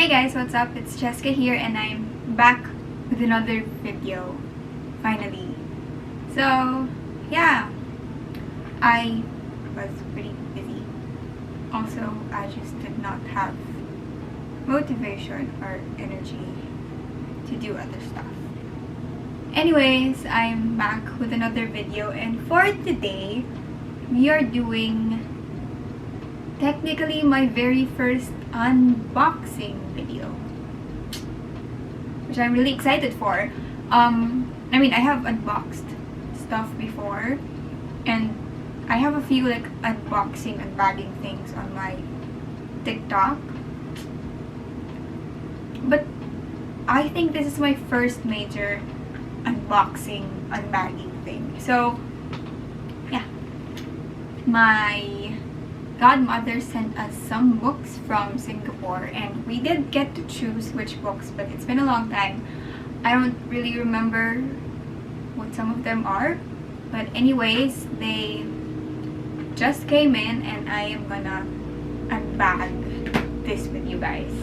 Hey guys, what's up? It's Cheska here and I'm back with another video, finally. So, yeah, I was pretty busy. Also, I just did not have motivation or energy to do other stuff. Anyways, I'm back with another video, and for today, we are doing technically my very first unboxing video, which I'm really excited for. I mean, I have unboxed stuff before, and I have a few like unboxing and bagging things on my TikTok, but I think this is my first major unboxing, unbagging thing. So yeah, my godmother sent us some books from Singapore, and we did get to choose which books, but it's been a long time. I don't really remember what some of them are, but anyways, they just came in and I am gonna unbag this with you guys.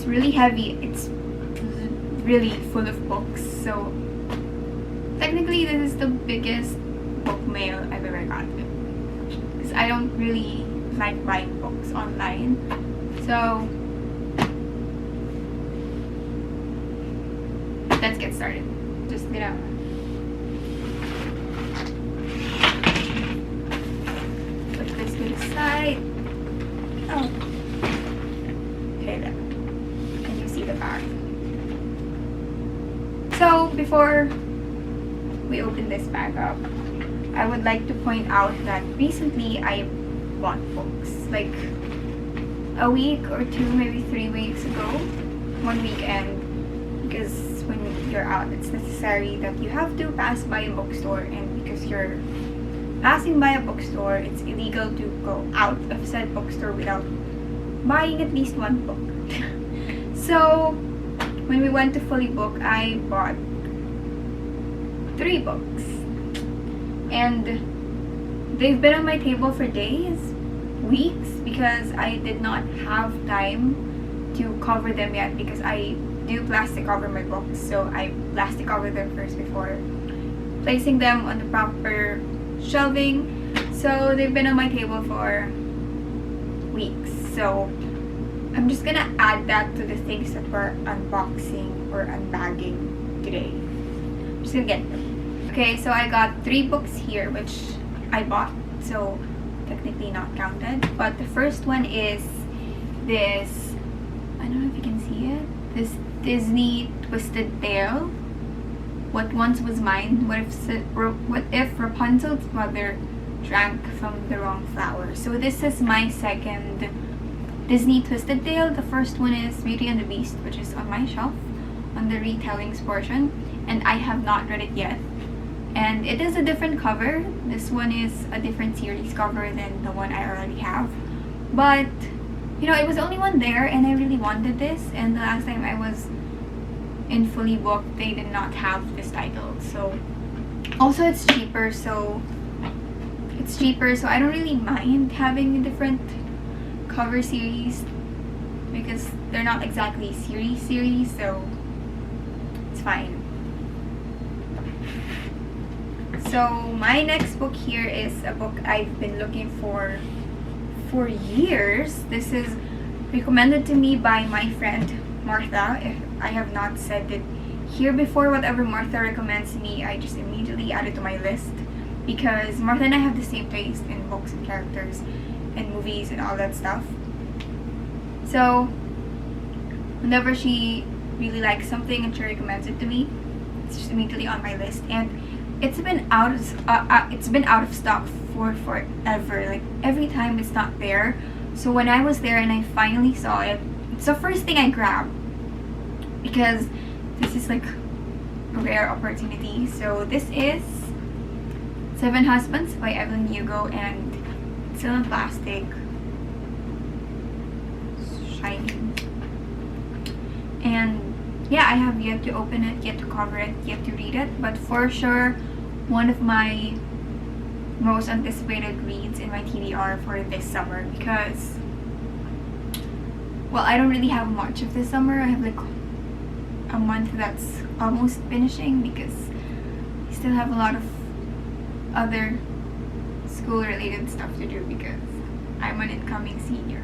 Really heavy. It's really full of books, so technically this is the biggest book mail I've ever got, because I don't really like buying books online. So let's get started. Just put this to the side. Oh, okay, there. The bag. So before we open this bag up, I would like to point out that recently I bought books, like a week or two, maybe 3 weeks ago, one weekend, because when you're out, it's necessary that you have to pass by a bookstore, and because you're passing by a bookstore, it's illegal to go out of said bookstore without buying at least one book. So, when we went to Fully Book, I bought 3 books. And they've been on my table for days, weeks, because I did not have time to cover them yet, because I do plastic cover my books. So, I plastic cover them first before placing them on the proper shelving. So, they've been on my table for weeks. So, I'm just gonna add that to the things that we're unboxing or unbagging today. I'm just gonna get them. Okay, so I got 3 books here, which I bought, so technically not counted. But the first one is this, I don't know if you can see it, this Disney Twisted Tale. What Once Was Mine, what if Rapunzel's mother drank from the wrong flower. So this is my second Disney Twisted Tale. The first one is Beauty and the Beast, which is on my shelf on the retellings portion, and I have not read it yet. And it is a different cover. This one is a different series cover than the one I already have. But, you know, it was only one there, and I really wanted this. And the last time I was in Fully Book, they did not have this title. So, also it's cheaper, so I don't really mind having a different cover series, because they're not exactly series, so it's fine. So my next book here is a book I've been looking for years. This is recommended to me by my friend Martha. If I have not said it here before, whatever Martha recommends me, I just immediately add it to my list, because Martha and I have the same taste in books and characters and movies and all that stuff. So whenever she really likes something and she recommends it to me, it's just immediately on my list. And it's been out of stock for forever. Like every time it's not there. So when I was there and I finally saw it, it's the first thing I grabbed, because this is like a rare opportunity. So this is 7 Husbands by Evelyn Hugo, and it's still in plastic, shiny. And yeah, I have yet to open it, yet to cover it, yet to read it, but for sure, one of my most anticipated reads in my TBR for this summer, because, well, I don't really have much of this summer. I have like a month that's almost finishing because I still have a lot of other school related stuff to do because I'm an incoming senior.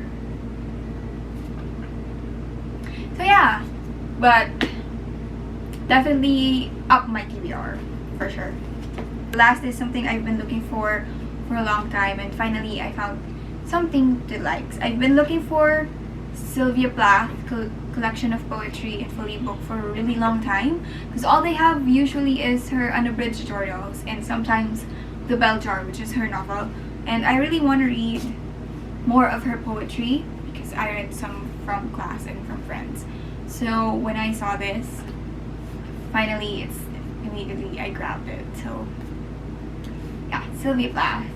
So yeah, but definitely up my TBR for sure. Last is something I've been looking for a long time, and finally I found something to like. I've been looking for Sylvia Plath collection of poetry in fully booked for a really long time, because all they have usually is her unabridged journals and sometimes The Bell Jar, which is her novel, and I really want to read more of her poetry because I read some from class and from friends. So when I saw this, finally immediately I grabbed it. So yeah, Sylvia Plath,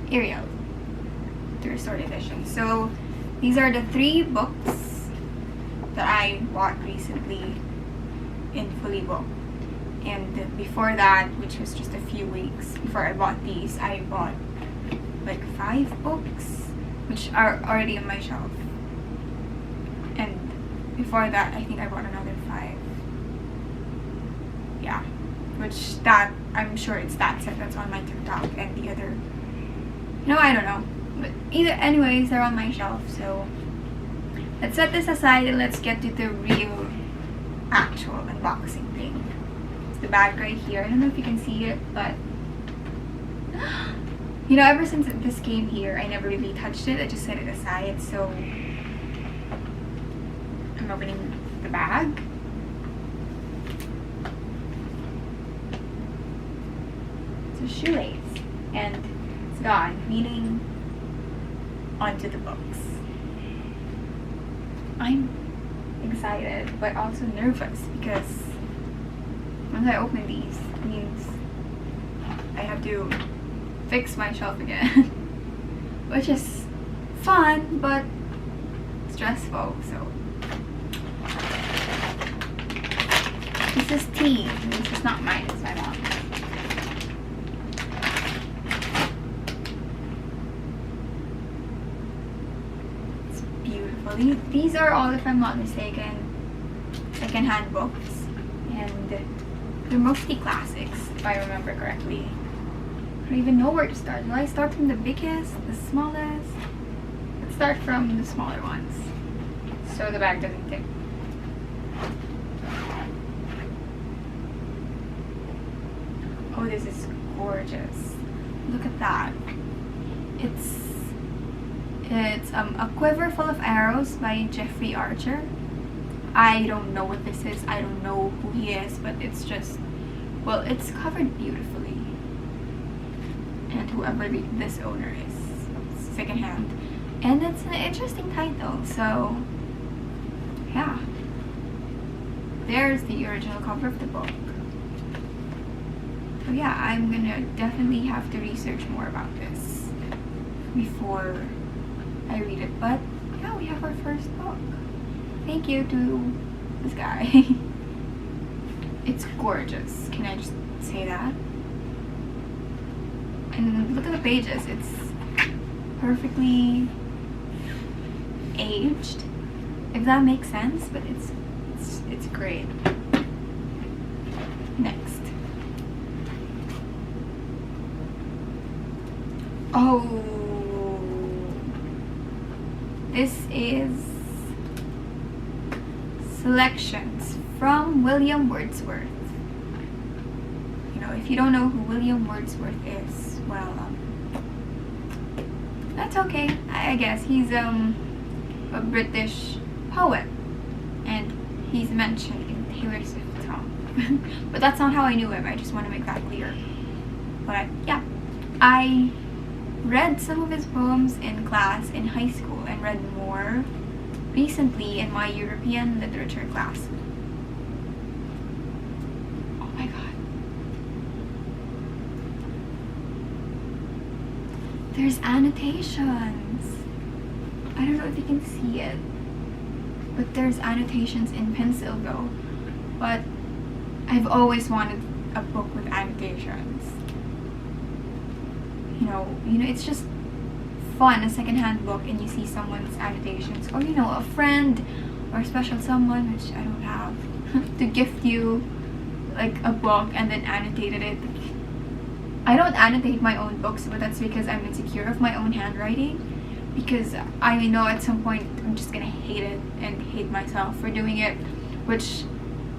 Ariel, the restored edition. So these are the 3 books that I bought recently in fully booked. And before that, which was just a few weeks before I bought these, I bought like 5 books, which are already on my shelf. And before that, I think I bought another 5. Yeah, which that, I'm sure it's that set that's on my TikTok, and the other, no, I don't know. But anyways, they're on my shelf, so let's set this aside and let's get to the real, actual unboxing thing. It's the bag right here. I don't know if you can see it, but you know, ever since this came here, I never really touched it. I just set it aside, so I'm opening the bag. It's a shoelace, and it's gone, meaning onto the books. I'm excited, but also nervous because once I open these, it means I have to fix my shelf again, which is fun but stressful. So this is tea. This is not mine, it's my mom's. It's beautiful. These are all, if I'm not mistaken, second-hand books, and they're mostly classics, if I remember correctly. I don't even know where to start. Do I start from the biggest, the smallest? Let's start from the smaller ones, so the bag doesn't tip. Oh, this is gorgeous. Look at that. It's A Quiver Full of Arrows by Jeffrey Archer. I don't know what this is. I don't know who he is, but it's just, well, it's covered beautifully. And whoever this owner is, secondhand. And it's an interesting title, so yeah. There's the original cover of the book. So yeah, I'm gonna definitely have to research more about this before I read it. But yeah, we have our first book. Thank you to this guy. It's gorgeous. Can I just say that? And look at the pages. It's perfectly aged, if that makes sense. But it's great. Next. Oh, this is Selections from William Wordsworth. You know, if you don't know who William Wordsworth is, well, that's okay. I guess he's a British poet, and he's mentioned in Taylor Swift's song. But that's not how I knew him. I just want to make that clear. But yeah, I read some of his poems in class in high school and read more recently in my European literature class. Oh my god. There's annotations. I don't know if you can see it. But there's annotations in pencil though. But I've always wanted a book with annotations. It's just fun, a secondhand book, and you see someone's annotations, or a friend or a special someone, which I don't have, to gift you like a book and then annotated it. I don't annotate my own books, but that's because I'm insecure of my own handwriting, because I know at some point I'm just gonna hate it and hate myself for doing it, which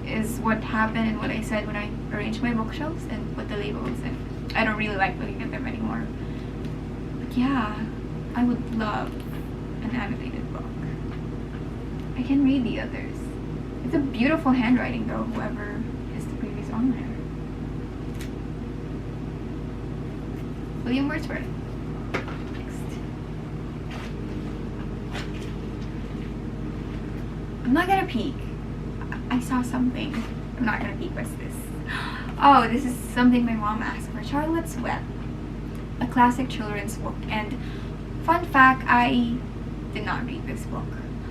is what happened and what I said when I arranged my bookshelves and put the labels in. I don't really like looking at them anymore. But yeah, I would love an annotated book. I can read the others. It's a beautiful handwriting though, whoever is the previous owner. William Wordsworth. Next. I'm not gonna peek. I saw something. I'm not gonna peek. What's this? Oh, this is something my mom asked for. Charlotte's Web. A classic children's book. And fun fact, I did not read this book.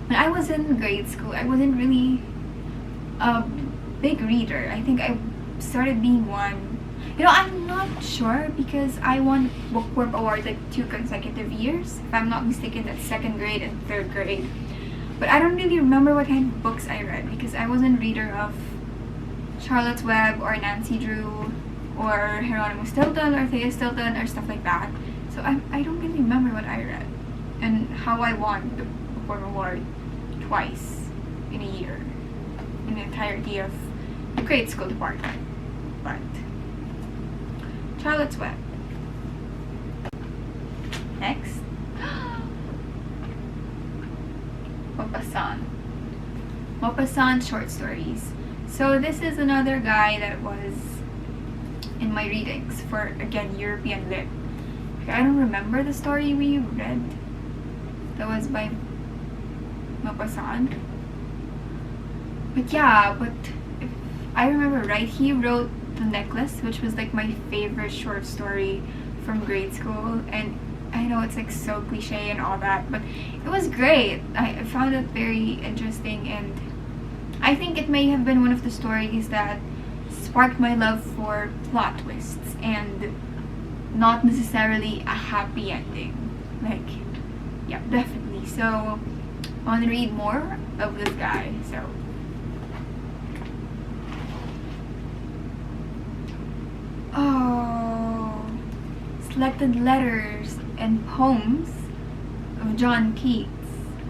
When I was in grade school, I wasn't really a big reader. I think I started being one. I'm not sure because I won Bookworm Award like 2 consecutive years. If I'm not mistaken, that's 2nd grade and 3rd grade. But I don't really remember what kind of books I read because I wasn't a reader of Charlotte's Web or Nancy Drew or Hieronymus Stilton or Thea Stilton or stuff like that. So I don't really remember what I read and how I won the Bookworm Award twice in a year in the entirety of the grade school department. But Charlotte's Web. Next. Maupassant short stories. So this is another guy that was in my readings for, again, European Lit. I don't remember the story we read that was by Maupassant. But yeah, if I remember right, he wrote The Necklace, which was like my favorite short story from grade school, and I know it's like so cliche and all that, but it was great. I found it very interesting, and I think it may have been one of the stories that sparked my love for plot twists and not necessarily a happy ending. Like, yeah, definitely. So I want to read more of this guy. So Selected Letters and Poems of John Keats.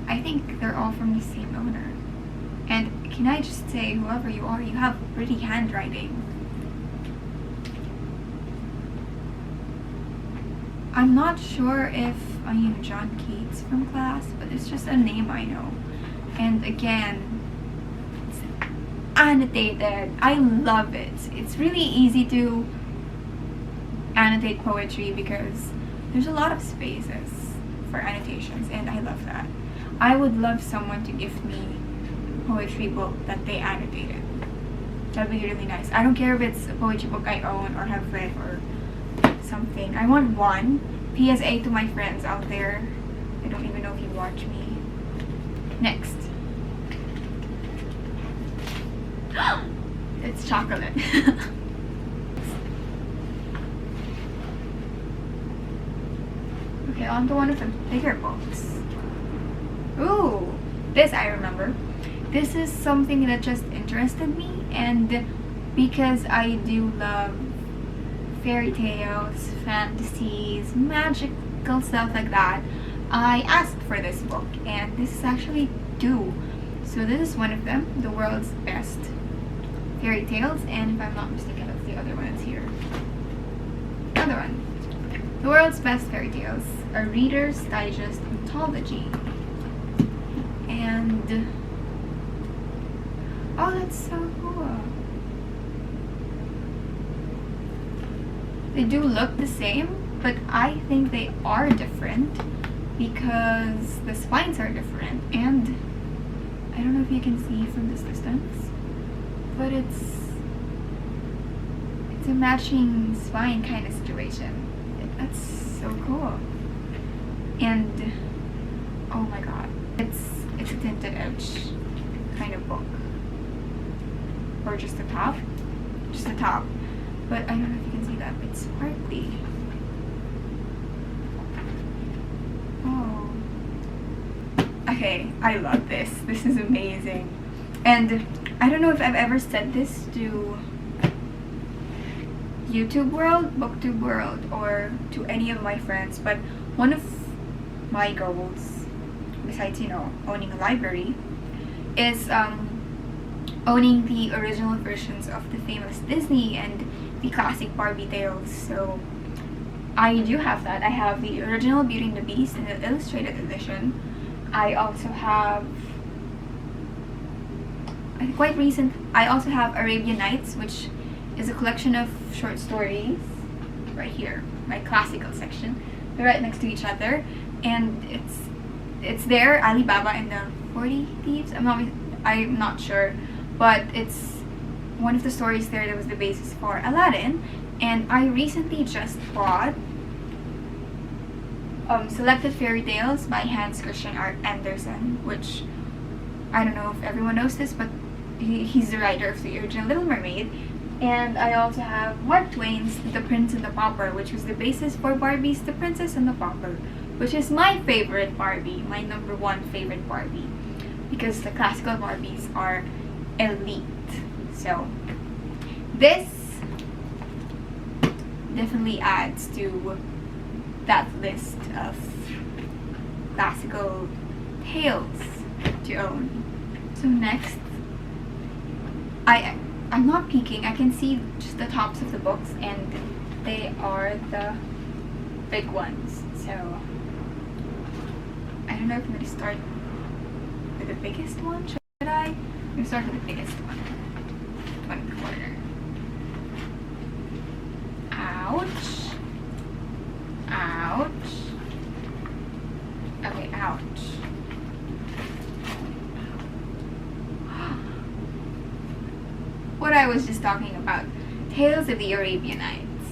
I think they're all from the same owner. And can I just say, whoever you are, you have pretty handwriting. I'm not sure if I knew John Keats from class, but it's just a name I know. And again, it's annotated. I love it. It's really easy to annotate poetry because there's a lot of spaces for annotations, and I love that. I would love someone to give me a poetry book that they annotated. That'd be really nice. I don't care if it's a poetry book I own or have read or something. I want one. PSA to my friends out there. I don't even know if you watch me. Next. It's chocolate. Okay, on to one of the bigger books. Ooh, this I remember. This is something that just interested me, and because I do love fairy tales, fantasies, magical stuff like that, I asked for this book, and this is actually 2. So this is one of them, The World's Best Fairy Tales, and if I'm not mistaken, that's the other one that's here. Other one. The World's Best Fairy Tales, a Reader's Digest anthology. And oh, that's so cool. They do look the same, but I think they are different because the spines are different, and I don't know if you can see from this distance, but it's a matching spine kind of situation. That's so cool. And oh my god, it's a tinted edge kind of book. Or just the top. Just the top. But I don't know if you can see that. It's sparkly. Oh. Okay, I love this. This is amazing. And I don't know if I've ever said this to YouTube world, booktube world, or to any of my friends, but one of my goals, besides, you know, owning a library, is owning the original versions of the famous Disney and the classic Barbie tales. So I do have that. I have the original Beauty and the Beast in the illustrated edition. I also have, quite recent, I also have Arabian Nights, which is a collection of short stories right here, my classical section. They're right next to each other, and it's there, Alibaba and the 40 Thieves. I'm not sure, but it's one of the stories there that was the basis for Aladdin. And I recently just bought Selected Fairy Tales by Hans Christian Andersen, which I don't know if everyone knows this, but he's the writer of the original Little Mermaid. And I also have Mark Twain's The Prince and the Pauper, which was the basis for Barbie's The Princess and the Pauper, which is my favorite Barbie, my #1 favorite Barbie, because the classical Barbies are elite. So this definitely adds to that list of classical tales to own. So next, I'm not peeking, I can see just the tops of the books, and they are the big ones. So I don't know if I'm going to start with the biggest one. Should I? I'm going to start with the biggest one. One in the corner. Ouch. Ouch. Okay, ouch. What I was just talking about, Tales of the Arabian Nights.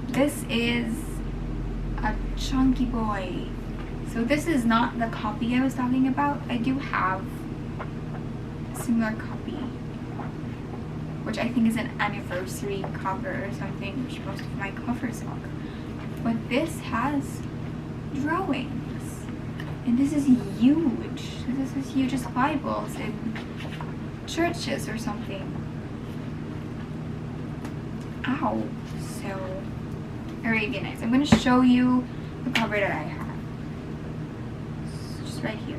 This is a chunky boy. So this is not the copy I was talking about. I do have a similar copy, which I think is an anniversary cover or something, which most of my covers are. But this has drawings, and this is huge. This is as huge as Bibles in churches or something. Ow. So, Arabian Nights. I'm going to show you the cover that I have. It's just right here.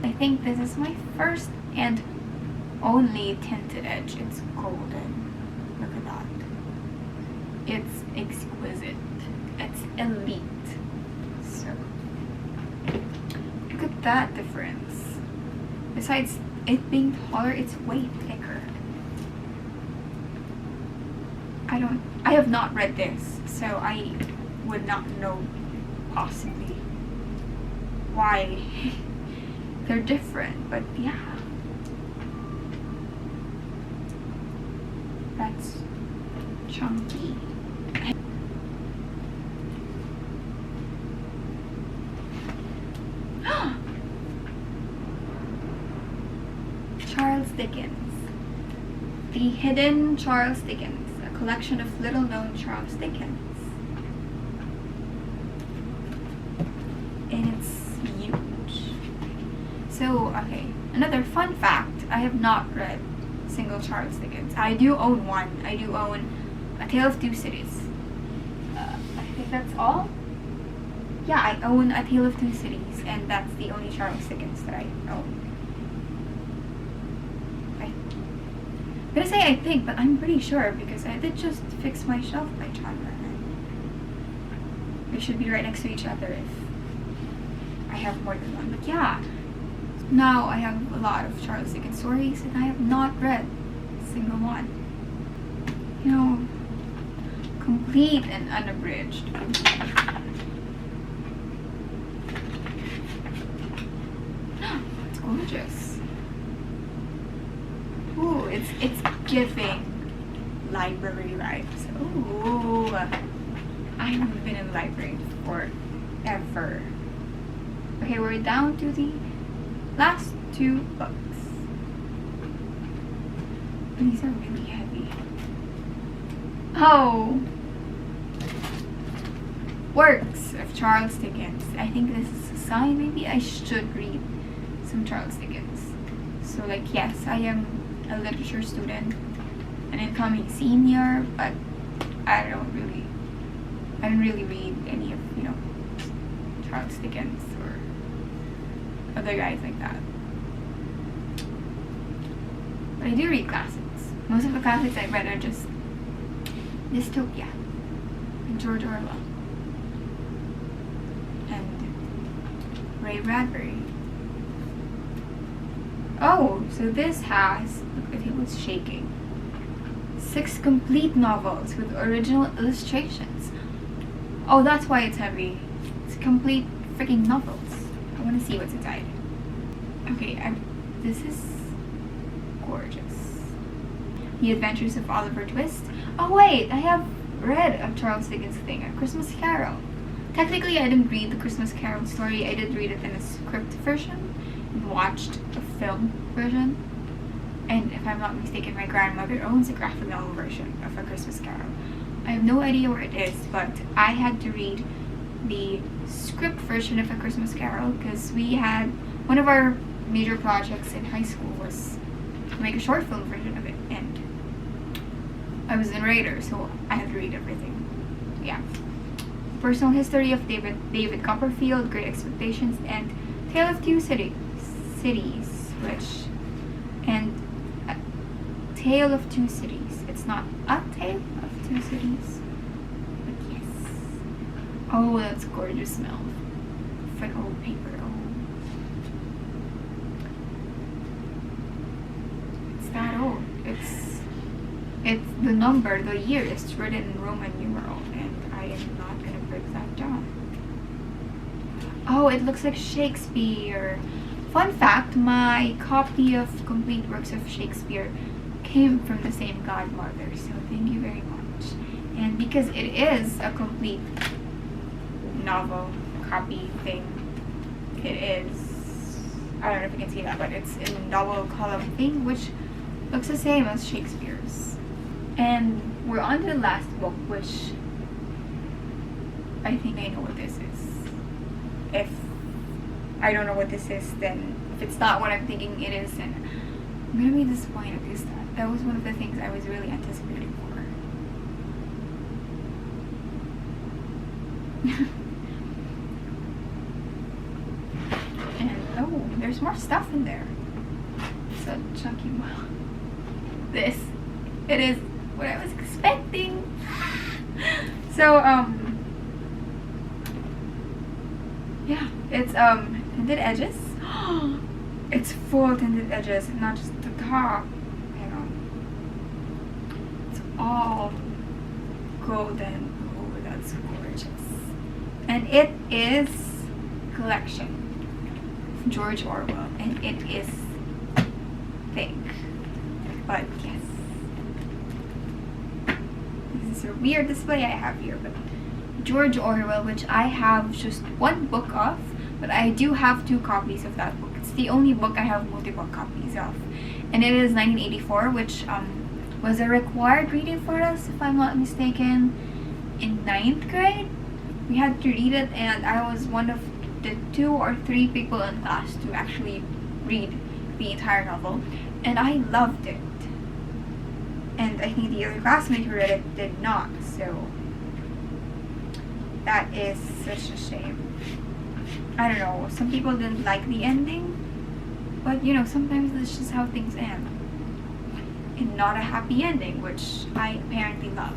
I think this is my first and only tinted edge. It's golden. Look at that. It's exquisite. It's elite. So, look at that difference. Besides it being taller, it's way thicker. I have not read this, so I would not know possibly why they're different, but yeah. That's chunky. Charles Dickens. The Hidden Charles Dickens. Collection of little-known Charles Dickens, and it's huge. So, okay, another fun fact, I have not read single Charles Dickens. I do own one. I do own A Tale of Two Cities. I think that's all. Yeah, I own A Tale of Two Cities, and that's the only Charles Dickens that I own. I'm gonna say I think, but I'm pretty sure because I did just fix my shelf by genre. They should be right next to each other if I have more than one. But yeah, now I have a lot of Charles Dickens stories and I have not read a single one. You know, complete and unabridged. It's gorgeous. Ooh, it's giving library vibes. Ooh, I haven't been in the library forever. Okay, we're down to the last two books. These are really heavy. Oh! Works of Charles Dickens. I think this is a sign. Maybe I should read some Charles Dickens. So like, yes, I am a literature student, an incoming senior, but I don't really read any of, Charles Dickens or other guys like that. But I do read classics. Most of the classics I read are just dystopia and George Orwell and Ray Bradbury. Oh, so this has, look, the table's shaking. 6 complete novels with original illustrations. Oh, that's why it's heavy. It's complete freaking novels. I want to see what's inside. Okay, this is gorgeous. The Adventures of Oliver Twist. Oh wait, I have read a Charles Dickens thing, A Christmas Carol. Technically, I didn't read the Christmas Carol story. I did read it in a script version and watched a film version. And if I'm not mistaken, my grandmother owns a graphic novel version of A Christmas Carol. I have no idea where it is, but I had to read the script version of A Christmas Carol because we had one of our major projects in high school was to make a short film version of it, and I was the narrator, so I had to read everything. Yeah. Personal History of David Copperfield, Great Expectations, and Tale of Two Cities, Tale of Two Cities. It's not A Tale of Two Cities, but yes. Oh, that's gorgeous smell. For old paper. Oh. It's that old. It's the number, the year is written in Roman numeral, and I am not gonna break that down. Oh, it looks like Shakespeare. Fun fact, my copy of Complete Works of Shakespeare came from the same godmother, so thank you very much. And because it is a complete novel copy thing, it is, I don't know if you can see that, but it's in a double column thing, which looks the same as Shakespeare's. And we're on to the last book, which I think I know what this is. If I don't know what this is, then if it's not what I'm thinking it is, then I'm gonna be disappointed because that was one of the things I was really anticipating for. And oh, there's more stuff in there. It's a chunky one. It is what I was expecting. So yeah, it's tinted edges. It's full tinted edges, not just the top. It's all golden. Oh, that's gorgeous. And it is collection of George Orwell, and it is thick. But yes, this is a weird display I have here, but George Orwell, which I have just one book of, but I do have 2 copies of that book. It's the only book I have multiple copies of, and it is 1984, which was a required reading for us, if I'm not mistaken, in 9th grade. We had to read it, and I was one of the 2 or 3 people in class to actually read the entire novel, and I loved it. And I think the other classmate who read it did not, so that is such a shame. I don't know, some people didn't like the ending, but sometimes that's just how things end. And not a happy ending, which I apparently love.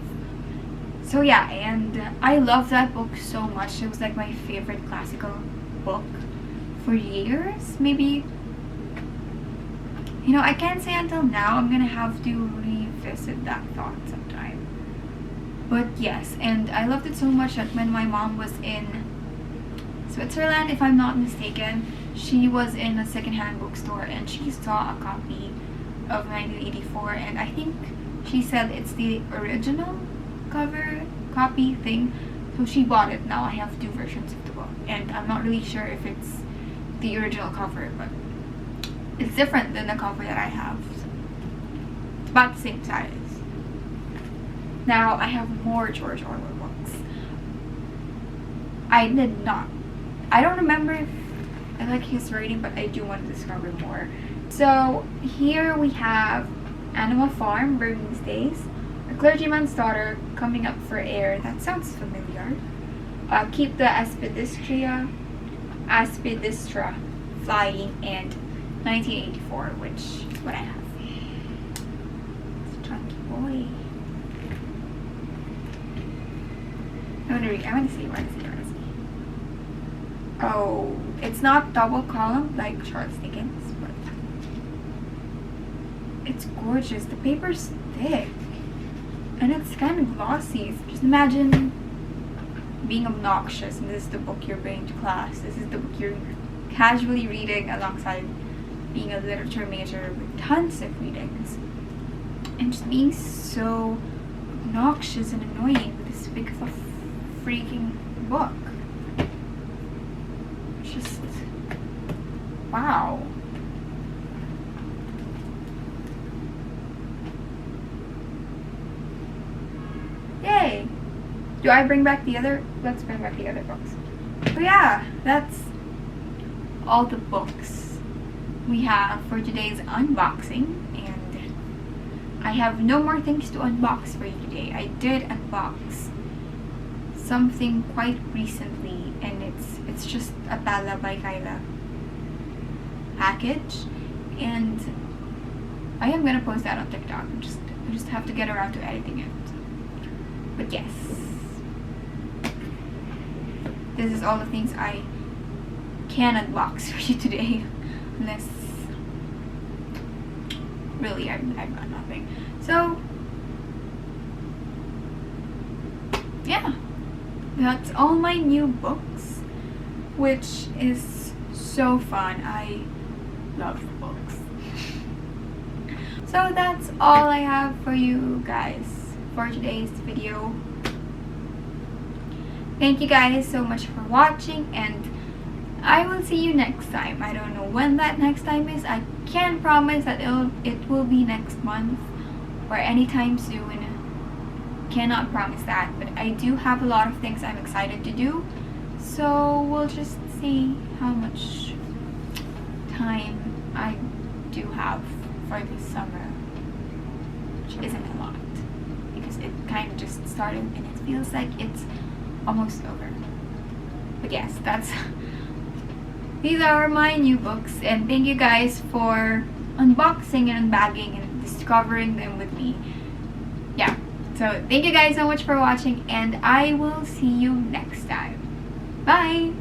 So yeah, and I love that book so much. It was like my favorite classical book for years, maybe. I can't say until now. I'm gonna have to revisit that thought sometime. But yes, and I loved it so much that when my mom was in Switzerland, if I'm not mistaken, she was in a secondhand bookstore and she saw a copy of 1984, and I think she said it's the original cover copy thing, so she bought it. Now I have 2 versions of the book, and I'm not really sure if it's the original cover, but It's different than the cover that I have. It's about the same size. Now I have more George Orwell books. I don't remember if I like his writing, but I do want to discover more. So here we have Animal Farm, Burmese Days, A Clergyman's Daughter, Coming Up for Air. That sounds familiar. Keep the Aspidistra Flying, and 1984, which is what I have. It's a chunky boy. I want to see. Oh, it's not double column like Charles Dickens, but it's gorgeous. The paper's thick and it's kind of glossy. Just imagine being obnoxious and this is the book you're bringing to class. This is the book you're casually reading alongside being a literature major with tons of readings. And just being so obnoxious and annoying with this big of a freaking book. Just wow. Yay! Do I bring back the other? Let's bring back the other books. But yeah, that's all the books we have for today's unboxing, and I have no more things to unbox for you today. I did unbox something quite recently, and it's just a Tala by Kyla package, and I am gonna post that on TikTok. I just have to get around to editing it. But yes, this is all the things I can unbox for you today, unless really I've got nothing. So yeah, that's all my new books, which is so fun. I love books. So that's all I have for you guys for today's video. Thank you guys so much for watching, and I will see you next time. I don't know when that next time is. I can't promise that it will be next month or anytime soon. Cannot promise that, but I do have a lot of things I'm excited to do, so we'll just see how much time I do have for this summer, which isn't a lot because it kind of just started and it feels like it's almost over. But yes, these are my new books, and thank you guys for unboxing and unbagging and discovering them with me. Yeah, so thank you guys so much for watching, and I will see you next time. Bye!